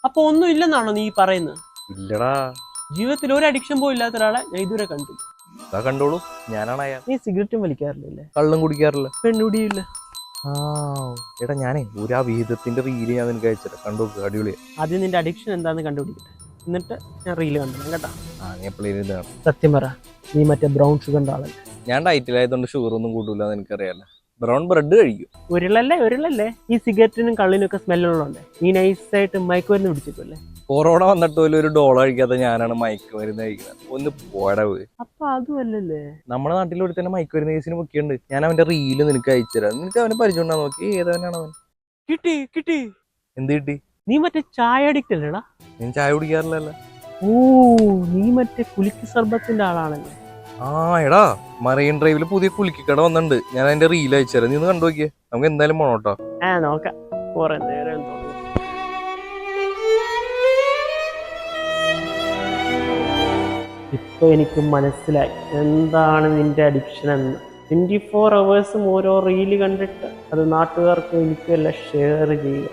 അപ്പൊ ഒന്നും ഇല്ലെന്നാണോ നീ പറയുന്നത്? ഇല്ലടാ. ജീവിതത്തിൽ ഒരു അഡിക്ഷൻ പോലും ഇല്ലാത്ത ഒരാളെ ഞാൻ ഇതുവരെ കണ്ടില്ല. കണ്ടോളൂ, ഞാനാണ് അയാൾ. നീ സിഗരറ്റും വലിക്കാറില്ലേ? കള്ളും കുടിക്കാറില്ല. പെണ്ണുടിയില്ല. ആ എടാ, ഞാനേ ഒരു വിഹിതത്തിന്റെ റീല് ഞാൻ നിനക്ക് അയച്ചിട്ട് കണ്ടു. അടിപൊളിയാ. ആദ്യം നിന്റെ അഡിക്ഷൻ എന്താന്ന് കണ്ടുപിടിക്കട്ടെ, എന്നിട്ട് ഞാൻ റീല് കണ്ടു കേട്ടാ. നീ എപ്പോഴും കാണും. സത്യം പറ, നീ മറ്റേ ബ്രൗൺ ഷുഗറിന്റെ ആളല്ലേ? ഞാൻ ഡയറ്റിലായതുകൊണ്ട് ഷുഗർ ഒന്നും കൂട്ടൂല, എനിക്കറിയാലോ. ബ്രൗൺ ബ്രെഡ് കഴിക്കും. ഉരുളല്ലേ ഈ സിഗരറ്റിനും കള്ളിനും ഒക്കെ സ്മെല്ലുള്ളതല്ലേ? നീ നൈസായിട്ട് മയക്കുമരുന്ന് പിടിച്ചിട്ടല്ലേ? കൊറോണ വന്നിട്ട് പോലും ഒരു ഡോളർ കഴിക്കാത്ത ഞാനാണ് മയക്കുമരുന്ന് കഴിക്കുന്നത്. ഒന്ന് പോടാ പോയി. അപ്പൊ അതുമല്ലല്ലേ നമ്മുടെ നാട്ടിലൂടെ തന്നെ മയക്കുമരുന്ന് കേസിന് മുക്കിയുണ്ട്. ഞാൻ അവന്റെ റീല് നിനക്ക് അയച്ചുതരാം. നിനക്ക് അവനെ പരിചയം നോക്കി ഏതവനാണ് അവൻ. കിട്ടി. എന്ത് കിട്ടി? നീ മറ്റേ ചായ അഡിക്റ്റ് അല്ലേടാ? ഞാൻ ചായ കുടിക്കാറില്ലല്ലോ. ഓ, നീ മറ്റേ കുലുക്കി സർബത്തിന്റെ ആളാണല്ലേ? എടാ, മറൈൻ ഡ്രൈവില് പുതിയ കുലുക്കിക്കട വന്നിട്ടുണ്ട്. ഞാൻ അതിന്റെ റീൽ അയച്ചുതരാം, നീ ഒന്ന് കണ്ടു നോക്കിയേ. നമുക്ക് എന്തായാലും പോണോട്ടോ. നോക്കാം. കുറെ നേരം തോന്നുന്നു. ഇപ്പൊ എനിക്ക് മനസ്സിലായി എന്താണ് നിന്റെ അഡിക്ഷൻ എന്ന്. 24 hours ഓരോ റീല് കണ്ടിട്ട് അത് നാട്ടുകാർക്ക് എനിക്കെല്ലാം ഷെയർ ചെയ്യുക.